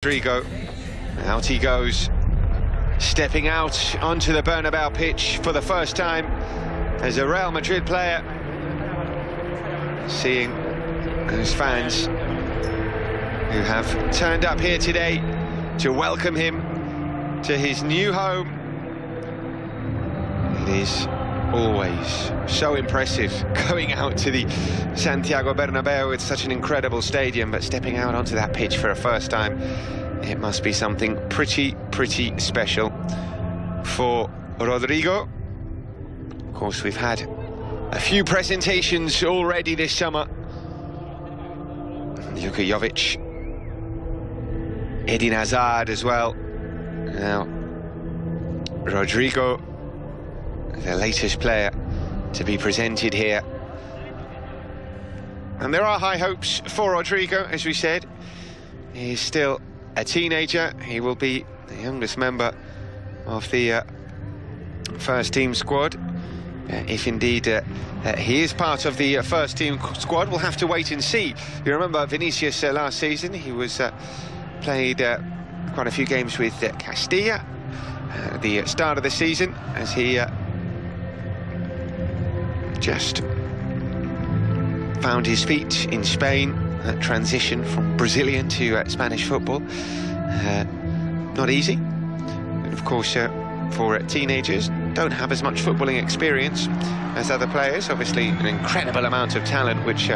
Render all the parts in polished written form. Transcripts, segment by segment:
Rodriguez, out he goes, stepping out onto the Bernabeu pitch for the first time as a Real Madrid player, seeing those fans who have turned up here today to welcome him to his new home. It is always so impressive going out to the Santiago Bernabeu. It's such an incredible stadium, but stepping out onto that pitch for a first time, it must be something pretty special for Rodriguez. Of course, we've had a few presentations already this summer. Luka Jovic, Eden Hazard as well. Now, Rodriguez, the latest player to be presented here. And there are high hopes for Rodriguez, as we said. He is still a teenager. He will be the youngest member of the first team squad. If indeed he is part of the first team squad, we'll have to wait and see. You remember Vinicius last season, he was played quite a few games with Castilla at the start of the season, as he just found his feet in Spain. That transition from Brazilian to Spanish football, not easy. And of course, for teenagers, don't have as much footballing experience as other players. Obviously, an incredible amount of talent, which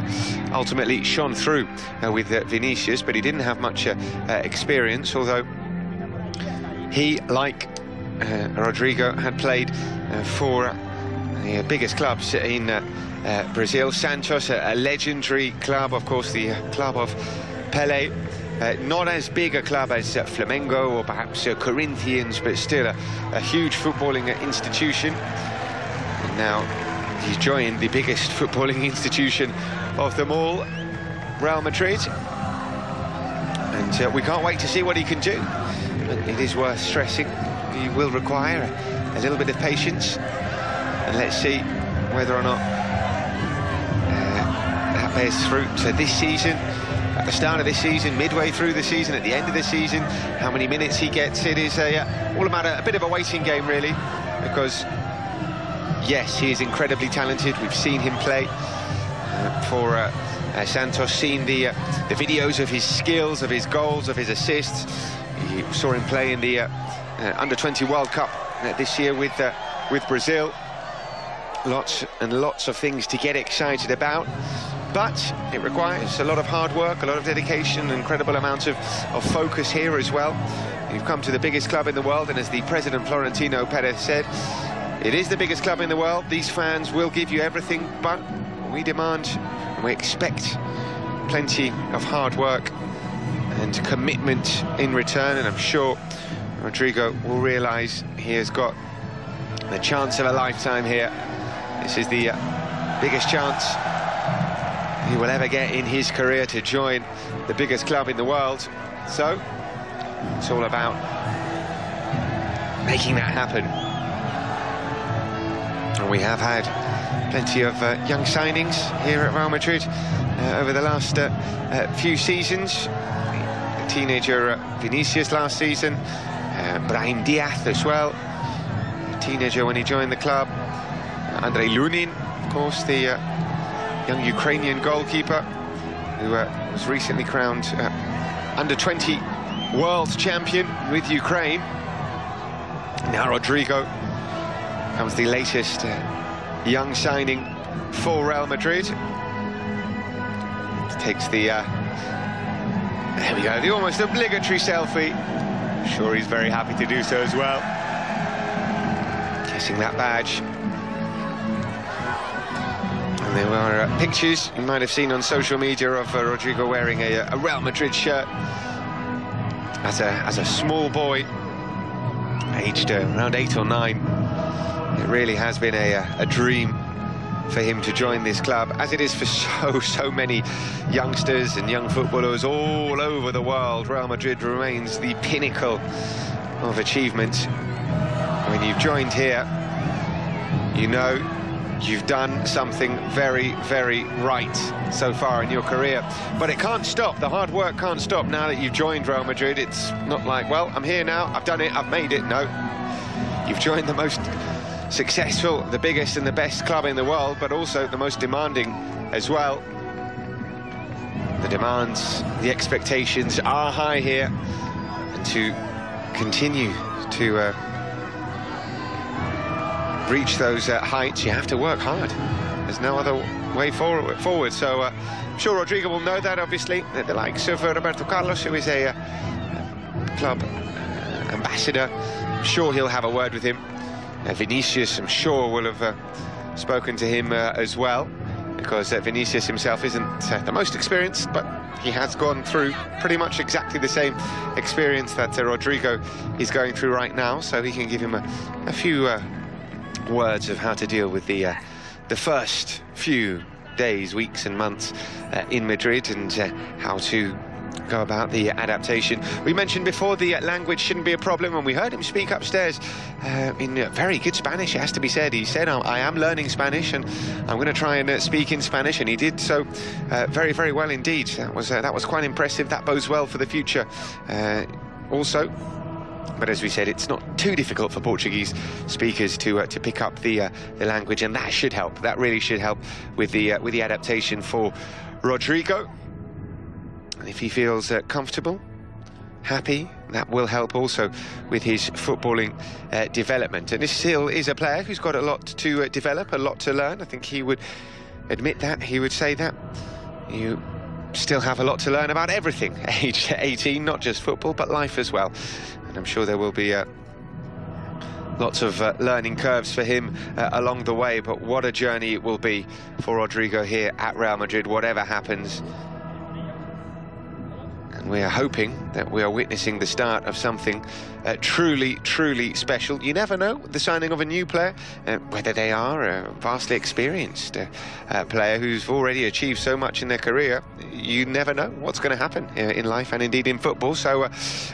ultimately shone through with Vinicius, but he didn't have much experience, although he, like Rodriguez, had played for the biggest clubs in Brazil. Santos, a legendary club, of course, the club of Pelé. Not as big a club as Flamengo or perhaps Corinthians, but still a huge footballing institution. And now he's joined the biggest footballing institution of them all, Real Madrid. And we can't wait to see what he can do. But it is worth stressing, he will require a little bit of patience. And let's see whether or not that bears fruit this season. At the start of this season, midway through the season, at the end of the season, how many minutes he gets, it is all about a bit of a waiting game, really, because yes, he is incredibly talented. We've seen him play for Santos, seen the videos of his skills, of his goals, of his assists. You saw him play in the Under-20 World Cup this year with Brazil. Lots and lots of things to get excited about. But it requires a lot of hard work, a lot of dedication, an incredible amount of focus here as well. You've come to the biggest club in the world, and as the president Florentino Perez said, it is the biggest club in the world. These fans will give you everything, but we demand and we expect plenty of hard work and commitment in return. And I'm sure Rodriguez will realise he has got the chance of a lifetime here. This is the biggest chance he will ever get in his career to join the biggest club in the world. So it's all about making that happen. And we have had plenty of young signings here at Real Madrid over the last few seasons. The teenager Vinicius last season, Brahim Diaz as well, a teenager when he joined the club. Andrei Lunin, of course, the young Ukrainian goalkeeper who was recently crowned Under-20 world champion with Ukraine. Now Rodriguez comes the latest young signing for Real Madrid. Takes the there we go, the almost obligatory selfie. I'm sure he's very happy to do so as well. Kissing that badge. And there were pictures you might have seen on social media of Rodriguez wearing a Real Madrid shirt as a small boy, aged around 8 or 9. It really has been a dream for him to join this club, as it is for so many youngsters and young footballers all over the world. Real Madrid remains the pinnacle of achievement. When you've joined here, you know you've done something very, very right so far in your career. But it can't stop. The hard work can't stop now that you've joined Real Madrid. It's not like, well, I'm here now, I've done it, I've made it. No, you've joined the most successful, the biggest and the best club in the world, but also the most demanding as well. The demands, the expectations are high here, and to continue to reach those heights, you have to work hard. There's no other way forward. So I'm sure Rodrigo will know that, obviously. The likes of Roberto Carlos, who is a club ambassador, I'm sure he'll have a word with him. Vinicius, I'm sure, will have spoken to him as well, because Vinicius himself isn't the most experienced, but he has gone through pretty much exactly the same experience that Rodrigo is going through right now, so he can give him a few words of how to deal with the first few days, weeks and months in Madrid, and how to go about the adaptation. We mentioned before the language shouldn't be a problem, and we heard him speak upstairs in very good Spanish, it has to be said. He said, I am learning Spanish and I'm going to try and speak in Spanish, and he did so very, very well indeed. That was quite impressive. That bodes well for the future also. But as we said, it's not too difficult for Portuguese speakers to pick up the language, and that should help. That really should help with the adaptation for Rodrigo. And if he feels comfortable, happy, that will help also with his footballing development. And this still is a player who's got a lot to develop, a lot to learn. I think he would admit that. He would say that. You still have a lot to learn about everything, age 18, not just football, but life as well. And I'm sure there will be lots of learning curves for him along the way, but what a journey it will be for Rodrigo here at Real Madrid, whatever happens. And we are hoping that we are witnessing the start of something truly, truly special. You never know, the signing of a new player, whether they are a vastly experienced player who's already achieved so much in their career. You never know what's going to happen in life and indeed in football. So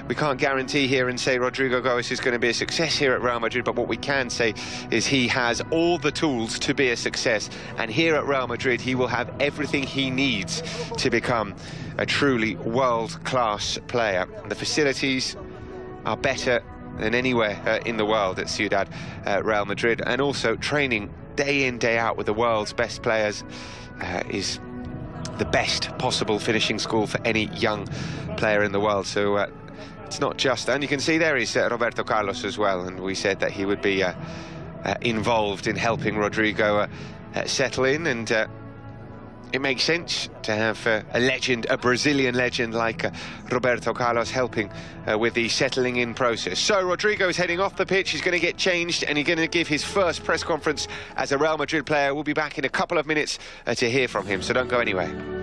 we can't guarantee here and say Rodrigo Goes is going to be a success here at Real Madrid, but what we can say is he has all the tools to be a success. And here at Real Madrid, he will have everything he needs to become a truly world-class player. The facilities are better than anywhere in the world at Ciudad Real Madrid, and also training day in, day out with the world's best players is the best possible finishing school for any young player in the world. So it's not just, and you can see there is Roberto Carlos as well, and we said that he would be involved in helping Rodrigo settle in, and it makes sense to have a legend, a Brazilian legend like Roberto Carlos helping with the settling in process. So Rodrigo is heading off the pitch, he's going to get changed, and he's going to give his first press conference as a Real Madrid player. We'll be back in a couple of minutes to hear from him, so don't go anywhere.